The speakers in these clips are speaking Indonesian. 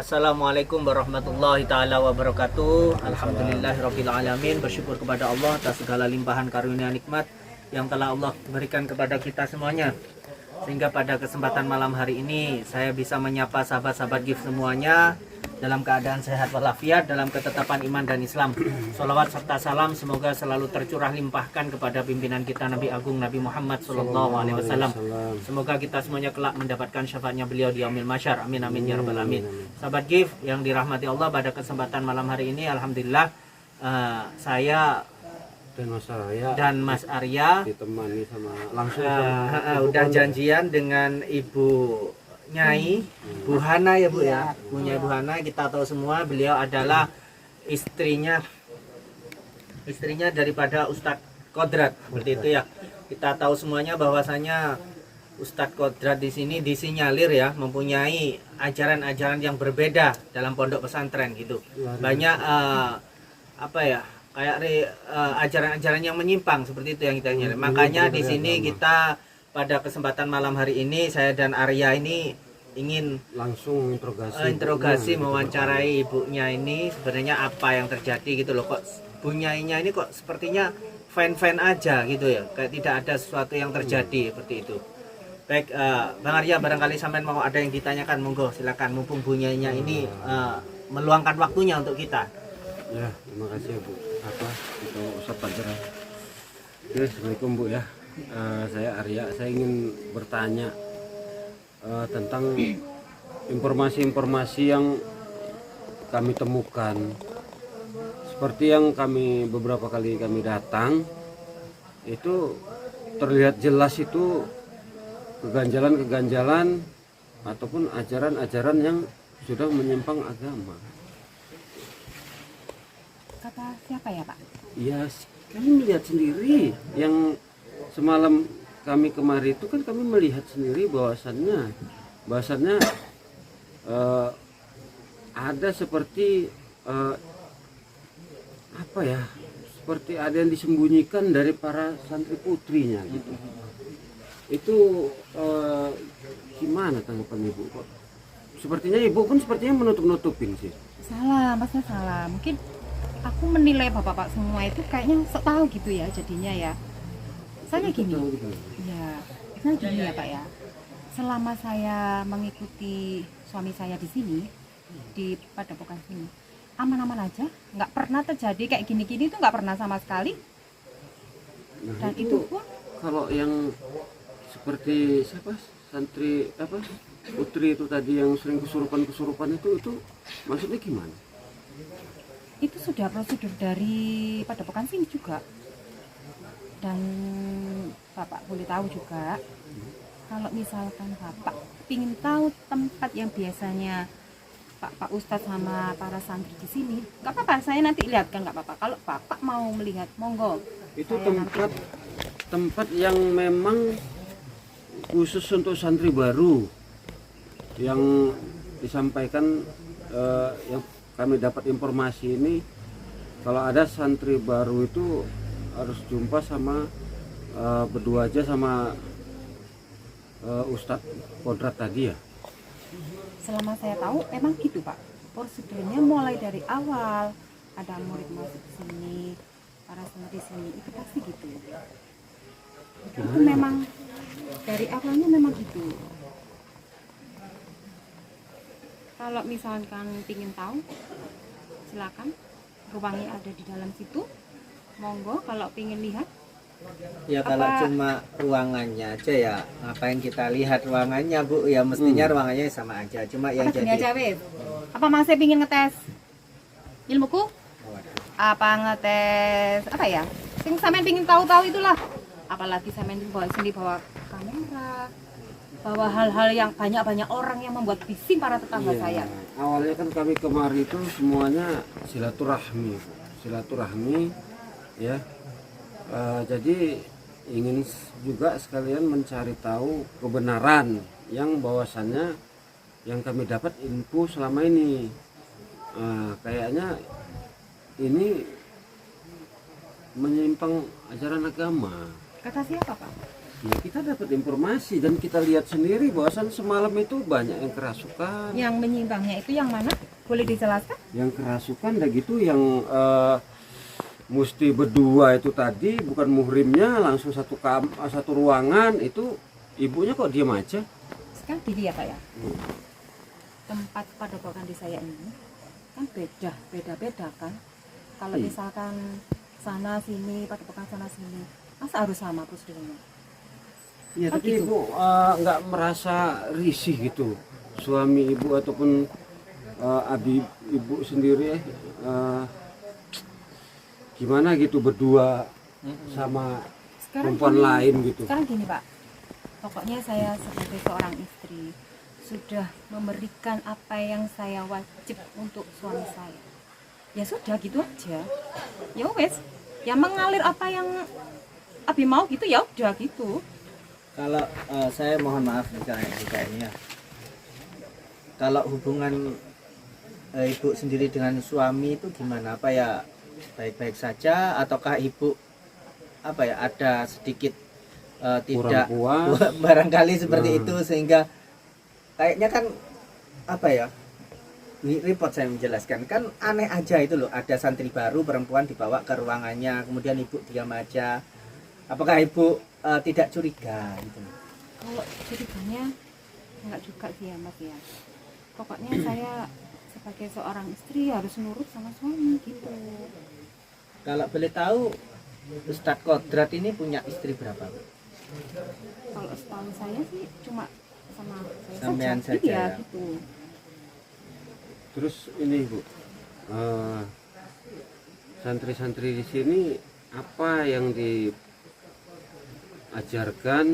Assalamualaikum warahmatullahi ta'ala wabarakatuh. Alhamdulillahirabbil alamin. Bersyukur kepada Allah atas segala limpahan karunia nikmat yang telah Allah berikan kepada kita semuanya. Sehingga pada kesempatan malam hari ini saya bisa menyapa sahabat-sahabat GIF semuanya dalam keadaan sehat walafiat, dalam ketetapan iman dan Islam. Sholawat serta salam semoga selalu tercurah limpahkan kepada pimpinan kita Nabi Agung Nabi Muhammad SAW. Semoga kita semuanya kelak mendapatkan syafaatnya beliau di yaumil mahsyar. Amin amin ya rabbal alamin. Sahabat GIF yang dirahmati Allah, pada kesempatan malam hari ini alhamdulillah saya dan Mas Arya ditemani sama langsung udah janjian dengan Ibu Nyai Bu Hana ya Bu ya. Bu Nyai Bu Hana, kita tahu semua beliau adalah istrinya daripada Ustadz Kodrat, seperti itu ya. Kita tahu semuanya bahwasanya Ustadz Kodrat di sini disinyalir ya mempunyai ajaran-ajaran yang berbeda dalam pondok pesantren gitu. Banyak ajaran-ajaran yang menyimpang seperti itu yang kita nyari. Makanya di sini kita pada kesempatan malam hari ini saya dan Arya ini ingin langsung interogasi mewawancarai ibunya ini sebenarnya apa yang terjadi gitu loh, kok Bu Nyainya ini kok sepertinya fan-fan aja gitu ya, kayak tidak ada sesuatu yang terjadi seperti itu. Baik, Bang Arya, barangkali sampean mau ada yang ditanyakan, monggo silakan, mumpung Bu Nyainya ini meluangkan waktunya untuk kita. Ya, terima kasih ya Bu. Itu Ustadz Fajar. Assalamualaikum Bu ya. Saya Arya, saya ingin bertanya tentang informasi-informasi yang kami temukan. Seperti yang beberapa kali kami datang, itu terlihat jelas itu keganjalan-keganjalan ataupun ajaran-ajaran yang sudah menyimpang agama. Kata siapa ya Pak? Ya, kami melihat sendiri yang semalam kami kemari itu kan kami melihat sendiri bahwasannya ada seperti seperti ada yang disembunyikan dari para santri putrinya gitu. Itu gimana tanggapan Ibu kok? Sepertinya Ibu pun sepertinya menutup-nutupin sih. Salah, maksudnya salah. Mungkin aku menilai bapak-bapak semua itu kayaknya sok tahu gitu ya jadinya ya. Saya gini, ya Pak ya. Selama saya mengikuti suami saya di sini, di padepokan sini, aman-aman aja, nggak pernah terjadi kayak gini-gini, itu nggak pernah sama sekali. Dan itu pun kalau yang seperti santri putri itu tadi yang sering kesurupan itu maksudnya gimana? Itu sudah prosedur dari padepokan sini juga. Dan Bapak boleh tahu juga, kalau misalkan Bapak ingin tahu tempat yang biasanya Pak Ustadz sama para santri di sini, nggak apa-apa, saya nanti lihatkan, nggak apa-apa. Kalau Bapak mau melihat, monggo. Itu tempat yang memang khusus untuk santri baru yang disampaikan, yang kami dapat informasi ini, kalau ada santri baru itu harus jumpa sama berdua aja sama Ustadz Kodrat tadi ya. Selama saya tahu emang gitu Pak, prosedurnya mulai dari awal ada murid masuk ke sini, para santri sini, itu pasti gitu. Itu memang dari awalnya memang gitu. Kalau misalkan ingin tahu, silakan, ruangnya ada di dalam situ. Monggo kalau ingin lihat. Ya kalau cuma ruangannya aja ya ngapain kita lihat ruangannya Bu, ya mestinya ruangannya sama aja, cuma yang jadi aja, apa masih ingin ngetes ilmuku? Apa ngetes apa ya? Sing sampean ingin tahu-tahu itulah. Apalagi sampean bawa kamera, bawa hal-hal yang banyak orang yang membuat bising para tetangga saya. Awalnya kan kami kemari itu semuanya silaturahmi ya. Jadi ingin juga sekalian mencari tahu kebenaran yang bahwasannya yang kami dapat info selama ini. Kayaknya ini menyimpang ajaran agama. Kata siapa Pak? ya kita dapat informasi dan kita lihat sendiri bahwasan semalam itu banyak yang kerasukan. Yang menyimpangnya itu yang mana? Boleh dijelaskan? Yang kerasukan dan gitu yang mesti berdua itu tadi bukan muhrimnya langsung satu ruangan itu ibunya kok diam aja. Sekarang gini ya Pak ya. Tempat padepokan di saya ini kan beda kan. Kalau misalkan sana sini, padepokan sana sini, masa harus sama prosedurnya? Ya Oh, tapi gitu. ibu nggak merasa risih gitu suami ibu ataupun abi ibu sendiri gimana gitu berdua sama perempuan gini, lain gitu. Sekarang gini Pak, pokoknya saya sebagai seorang istri sudah memberikan apa yang saya wajib untuk suami saya. Ya sudah gitu aja. Ya wes, ya mengalir apa yang Abi mau gitu ya udah gitu. Kalau saya mohon maaf jika ini ya. Kalau hubungan ibu sendiri dengan suami itu gimana? Apa ya baik-baik saja ataukah ibu apa ya ada sedikit tidak Kurang puas. barangkali seperti itu sehingga kayaknya kan apa ya ini report saya menjelaskan kan aneh aja itu loh, ada santri baru perempuan dibawa ke ruangannya kemudian ibu diam aja. Apakah ibu tidak curiga gitu? Kalau ceritanya enggak juga sih ya Mas ya. Pokoknya saya sebagai seorang istri harus nurut sama suami gitu. Kalau boleh tahu Ustadz Kodrat ini punya istri berapa, Bu? Kalau setahu saya sih cuma sama saya Sampean saja, saja, ya, ya. gitu. Terus ini Bu, santri-santri di sini apa yang diajarkan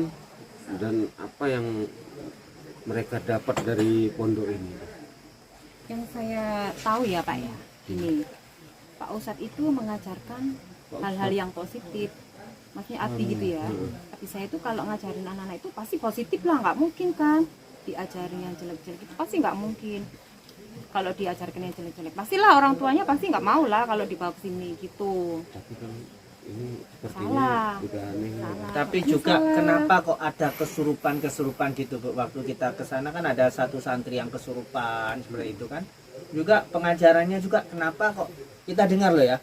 dan apa yang mereka dapat dari pondok ini? Yang saya tahu ya Pak ya, ini Pak Ustadz itu mengajarkan hal-hal yang positif. Maksudnya Abi gitu ya. Tapi saya itu kalau ngajarin anak-anak itu pasti positif lah, nggak mungkin kan diajarin yang jelek-jelek itu pasti nggak mungkin. Kalau diajarkan yang jelek-jelek, pastilah orang tuanya pasti nggak mau lah kalau dibawa ke sini gitu. Tapi kan ini sepertinya Salah. juga aneh. Salah. Tapi Ini juga salah. kenapa kok ada kesurupan gitu, Bu? Waktu kita ke sana kan ada satu santri yang kesurupan seperti itu kan. Juga pengajarannya juga kenapa kok kita dengar loh ya.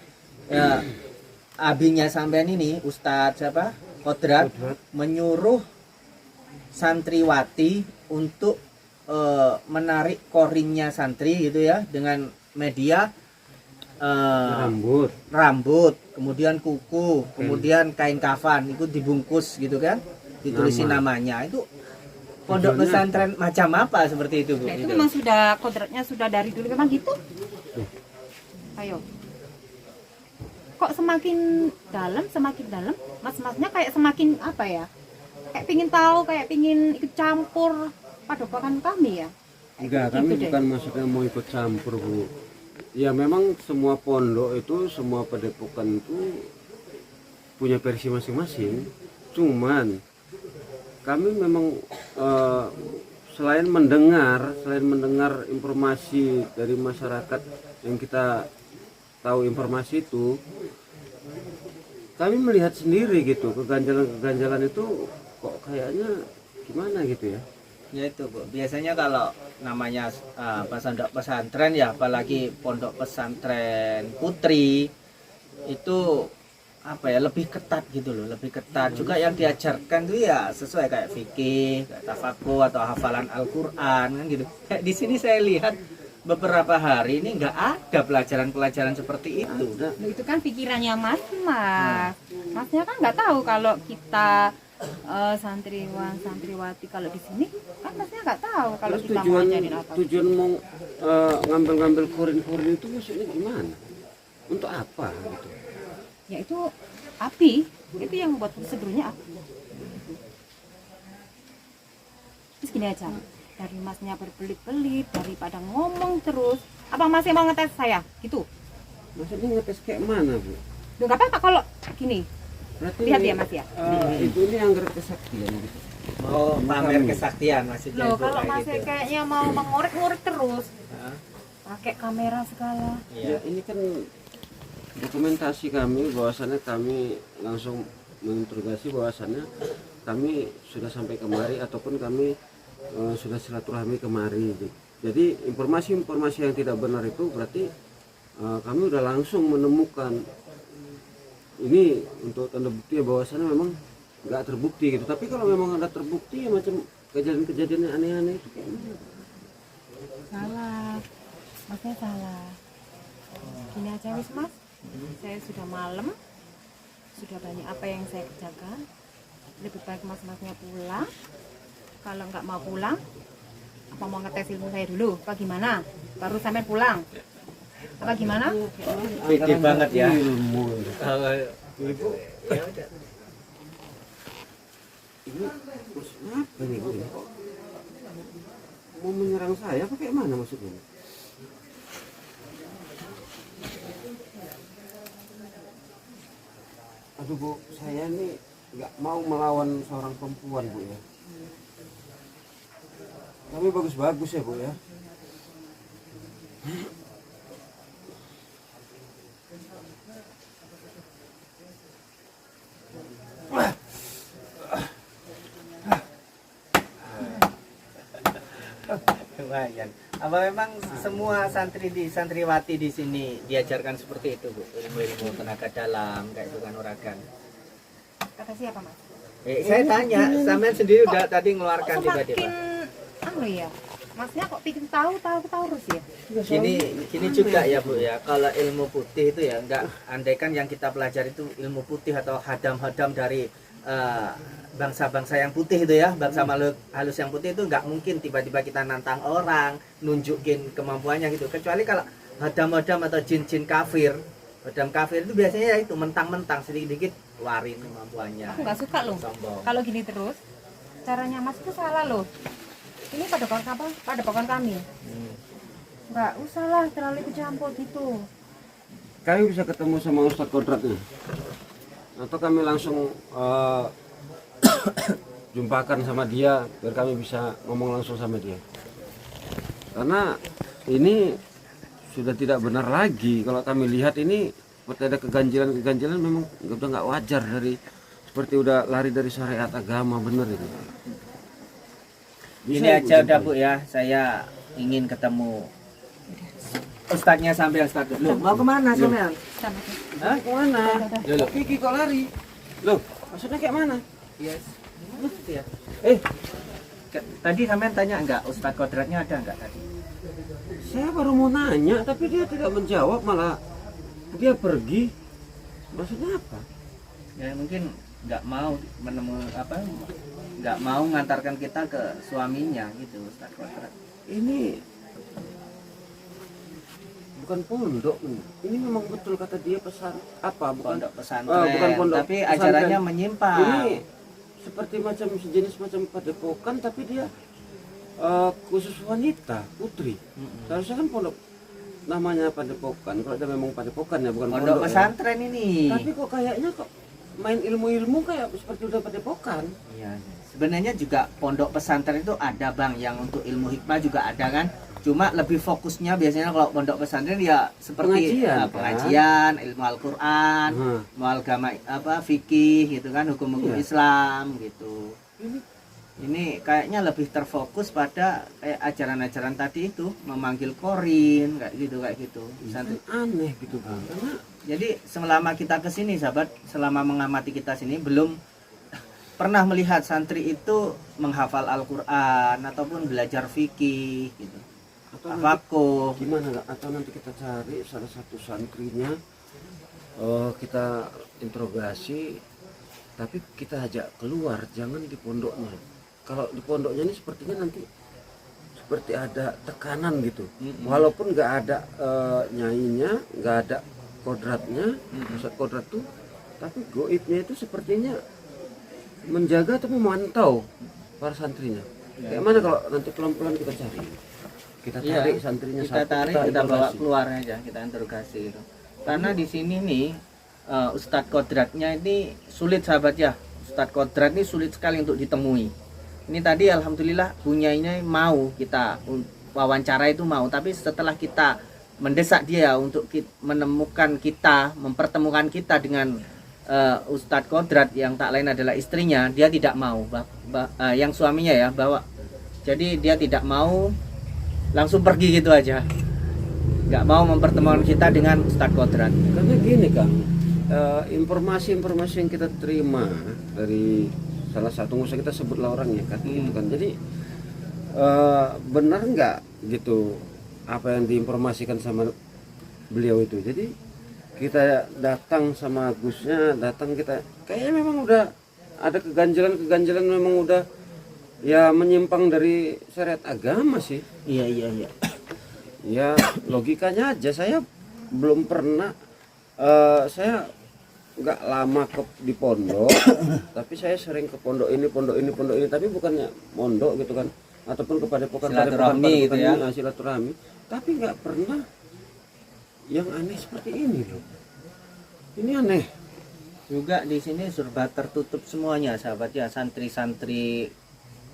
Ya abinya sampean ini Ustadz siapa? Kodrat menyuruh santriwati untuk menarik korinnya santri gitu ya dengan media rambut, kemudian kuku, kemudian kain kafan itu dibungkus gitu kan, ditulisin namanya. Itu pondok pesantren macam apa seperti itu, Bu? Nah, itu memang sudah kodratnya sudah dari dulu memang gitu. Ayo. Kok semakin dalam, mas-masnya kayak semakin apa ya? Kayak pingin tahu, kayak pingin ikut campur padepokan kami ya. Enggak, Gitu kami deh. bukan maksudnya mau ikut campur, Bu. Ya memang semua pondok itu, semua padepokan itu punya versi masing-masing. Cuman kami memang selain mendengar informasi dari masyarakat yang kita tahu informasi itu, kami melihat sendiri gitu keganjalan itu kok kayaknya gimana gitu ya. Ya itu, Bu. Biasanya kalau namanya pondok pesantren ya, apalagi pondok pesantren putri itu apa ya lebih ketat gitu loh, lebih ketat juga yang diajarkan tuh ya sesuai kayak fikih, kayak tafakur atau hafalan Al-Qur'an kan gitu. Kayak di sini saya lihat beberapa hari ini nggak ada pelajaran-pelajaran seperti itu. Loh, itu kan pikirannya mas. Masnya kan nggak tahu kalau kita santriwati kalau di sini kan masnya nggak tahu kalau Terus kita mau ngajarin apa. tujuan mau ngambil korin-korin itu maksudnya gimana? Untuk apa gitu? Ya itu api, itu yang buat prosedurnya api. Terus gini aja, dari masnya berbelit-belit daripada ngomong terus, apa masih mau ngetes saya gitu? Maksudnya ngetes kayak mana, Bu? Loh nggak apa-apa kalau gini. Berarti Lihat ya, Mas, ya. Ibu ini anggar kesaktian gitu. Oh, pamer kesaktian maksudnya. Loh Ibu, kalau kayak masih gitu. kayaknya mau mengorek-ngorek terus, Hah? pakai kamera segala. Iya. Ya, ini kan dokumentasi kami bahwasannya kami langsung menginterogasi bahwasannya kami sudah sampai kemari ataupun kami sudah silaturahmi kemari. Jadi informasi-informasi yang tidak benar itu berarti kami udah langsung menemukan ini untuk tanda bukti ya bahwasannya memang nggak terbukti gitu. Tapi kalau memang ada terbukti ya macam kejadian-kejadian yang aneh-aneh itu kayak gimana? Salah, masnya salah. Gini aja wis mas, saya sudah malam, sudah banyak apa yang saya kerjakan. Lebih baik mas-masnya pulang. Kalau nggak mau pulang, apa mau ngetes ilmu saya dulu? Apa gimana? Baru sampai pulang? Apa gimana? Pede banget ya. Ilmu. Ibu, ya udah. Ini terus apa nih Bu? Mau menyerang saya apa kayak mana maksudnya? Aduh Bu, saya nih nggak mau melawan seorang perempuan Bu ya. Tapi bagus-bagus ya Bu ya. Lumayan. Apa memang semua santriwati di sini diajarkan seperti itu, Bu? Ilmu-ilmu tenaga dalam kayak itu kan uragan. Kata siapa mas? Saya tanya, sampean sendiri udah tadi ngeluarkan Kok tiba-tiba. semakin anu ya? Masnya kok bikin tahu terus ya? Gini juga ya Bu ya, kalau ilmu putih itu ya enggak, andaikan yang kita pelajari itu ilmu putih atau hadam-hadam dari bangsa-bangsa yang putih itu ya, bangsa makhluk halus yang putih itu nggak mungkin tiba-tiba kita nantang orang, nunjukin kemampuannya gitu. Kecuali kalau hadam-hadam atau jin-jin kafir, hadam kafir itu biasanya ya itu mentang-mentang sedikit-sedikit warin kemampuannya. Aku nggak suka loh. Sombong. Kalau gini terus, caranya mas itu salah loh. Ini padepokan kami. Nggak usah lah terlalu ikut campur gitu. Kami bisa ketemu sama Ustadz Kodratnya atau kami langsung jumpakan sama dia biar kami bisa ngomong langsung sama dia, karena ini sudah tidak benar lagi. Kalau kami lihat ini seperti ada keganjilan memang udah nggak wajar, dari seperti udah lari dari syariat agama bener itu. Ini aja udah Bu ya, saya ingin ketemu Ustadznya sampai Ustadz. Loh, mau kemana sampean? Sama tuh. Hah? Kemana? Loh, Kiki kok lari? Loh, maksudnya kayak mana? yes. Gitu ya. Tadi sampean tanya enggak Ustadz Kodratnya ada enggak tadi? Saya baru mau nanya tapi dia tidak menjawab, malah dia pergi. Maksudnya apa? Ya mungkin nggak mau nggak mau ngantarkan kita ke suaminya gitu Ustadz Kodrat. Ini bukan pondok, ini memang betul kata dia pesan apa? Bukan Pondok pesantren, bukan pondok tapi pesantren. ajarannya menyimpang. Ini seperti macam sejenis macam padepokan, tapi dia khusus wanita, putri. Seharusnya kan pondok namanya padepokan. Kalau ada memang padepokan ya, bukan Pondok pondok. pesantren ini. Tapi kok kayaknya kok main ilmu-ilmu kayak seperti udah padepokan. Iya. Sebenarnya juga pondok pesantren itu ada Bang, yang untuk ilmu hikmah juga ada kan. Cuma lebih fokusnya biasanya kalau pondok pesantren ya seperti Pengajian, pengajian, ilmu Al-Qur'an, ilmu agama fikih gitu kan, hukum-hukum Iya. Islam gitu. Ini kayaknya lebih terfokus pada kayak ajaran-ajaran tadi itu, memanggil korin kayak gitu. Santri. Aneh gitu Bang. Karena Jadi selama kita kesini sahabat, selama mengamati kita sini belum pernah melihat santri itu menghafal Al-Quran ataupun belajar fikih gitu. atau Tafakuh. gimana nggak? Atau nanti kita cari salah satu santrinya, kita interogasi, tapi kita ajak keluar, jangan di pondoknya. Kalau di pondoknya ini sepertinya nanti seperti ada tekanan gitu. Walaupun nggak ada nyainya, nggak ada kodratnya, Ustadz Kodrat tuh, tapi goibnya itu sepertinya menjaga atau memantau para santrinya. Kayak mana kalau nanti pelan-pelan kita cari, kita tarik santrinya Kita satu, tarik, kita bawa interogasi. keluar aja, kita interogasi gitu. Karena di sini nih Ustadz Kodratnya ini sulit sahabat ya. Ustadz Kodrat ini sulit sekali untuk ditemui. Ini tadi alhamdulillah bunyainya mau kita wawancara itu mau, tapi setelah kita mendesak dia untuk menemukan kita, mempertemukan kita dengan Ustadz Kodrat yang tak lain adalah istrinya, dia tidak mau yang suaminya ya bawa, jadi dia tidak mau, langsung pergi gitu aja, nggak mau mempertemukan kita dengan Ustadz Kodrat. Karena gini Kang, informasi-informasi yang kita terima dari salah satu, nggak usah kita sebutlah orangnya kan, gitu kan. Jadi benar nggak gitu apa yang diinformasikan sama beliau itu. Jadi kita datang sama Gusnya, datang kita kayaknya memang udah ada keganjilan memang udah ya menyimpang dari syariat agama sih. Iya. Ya logikanya aja, saya belum pernah saya nggak lama di pondok tapi saya sering ke pondok ini tapi bukannya mondok gitu kan, ataupun kepada silaturahmi gitu ya, silaturahmi, tapi nggak pernah yang aneh seperti ini loh. Ini aneh juga. Di sini serba tertutup semuanya sahabat ya, santri-santri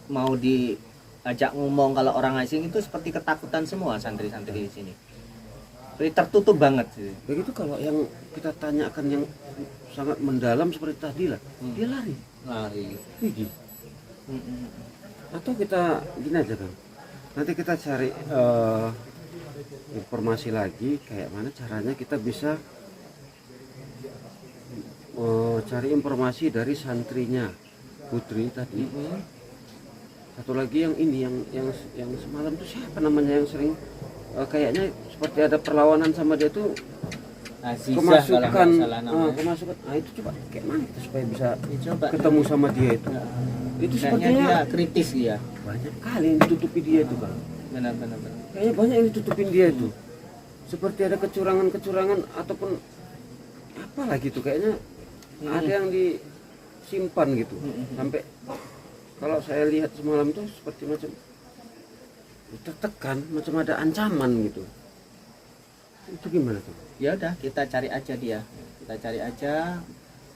mau diajak ngomong kalau orang asing itu seperti ketakutan semua santri-santri di sini. Seperti tertutup banget sih. Begitu kalau yang kita tanyakan yang sangat mendalam seperti tadi lah, dia lari. Gigi. Atau kita gini aja kan, nanti kita cari informasi lagi kayak mana caranya kita bisa cari informasi dari santrinya Putri tadi. Satu lagi yang ini yang semalam tuh siapa namanya yang sering kayaknya seperti ada perlawanan sama dia tuh, kemasukan. Nah itu coba kayak mana itu supaya bisa ketemu sama dia itu. Itu sepertinya dia kritis dia. Banyak kali yang ditutupi dia itu kan. Benar. Kayaknya banyak yang ditutupin dia itu. Seperti ada kecurangan ataupun apa lagi tuh kayaknya ada yang disimpan gitu. Sampai kalau saya lihat semalam tuh seperti macam tertekan, macam ada ancaman gitu. Itu gimana tuh? Ya udah, kita cari aja dia. Kita cari aja.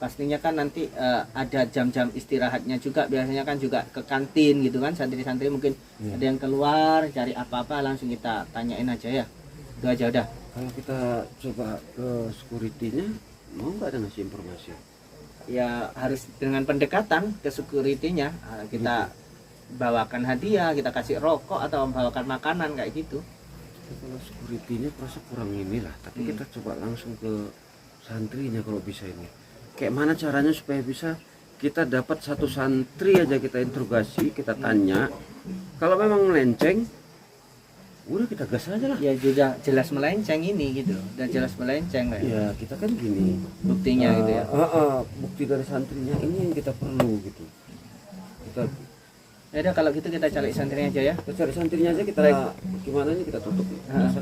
Pastinya kan nanti ada jam-jam istirahatnya juga, biasanya kan juga ke kantin gitu kan, santri-santri mungkin ada yang keluar cari apa-apa, langsung kita tanyain aja ya. Itu aja udah. Kalau kita coba ke security-nya, mau nggak ada ngasih informasi? Ya harus dengan pendekatan ke security-nya. Kita bawakan hadiah, kita kasih rokok atau membawakan makanan kayak gitu. Kalau security-nya terasa kurang inilah, tapi kita coba langsung ke santrinya kalau bisa ini. Kayak mana caranya supaya bisa kita dapat satu santri aja kita interogasi, kita tanya. Kalau memang melenceng, udah kita gas aja lah. Ya sudah jelas melenceng ini gitu, udah jelas melenceng kayak. Ya kita kan gini, buktinya gitu ya. Bukti dari santrinya ini yang kita perlu gitu. Kita Ya udah kalau gitu kita cari santrinya aja ya. Kita cari santrinya aja, kita gimana ini kita tutup.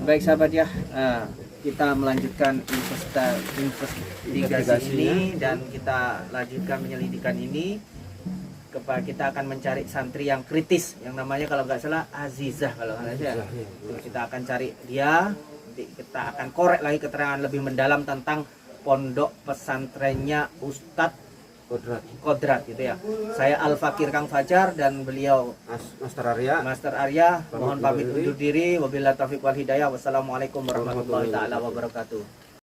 Baik sahabat ya, kita melanjutkan investigasi ini dan kita lanjutkan penyelidikan ini. Kita akan mencari santri yang kritis, yang namanya kalau nggak salah Azizah kalau nggak salah. Kita akan cari dia, nanti kita akan korek lagi keterangan lebih mendalam tentang pondok pesantrennya Ustadz Kodrat gitu ya. Saya Al-Fakir Kang Fajar dan beliau Master Arya. Mohon pamit undur diri. Wabillahi taufiq wal hidayah. Wassalamualaikum warahmatullahi taala wabarakatuh.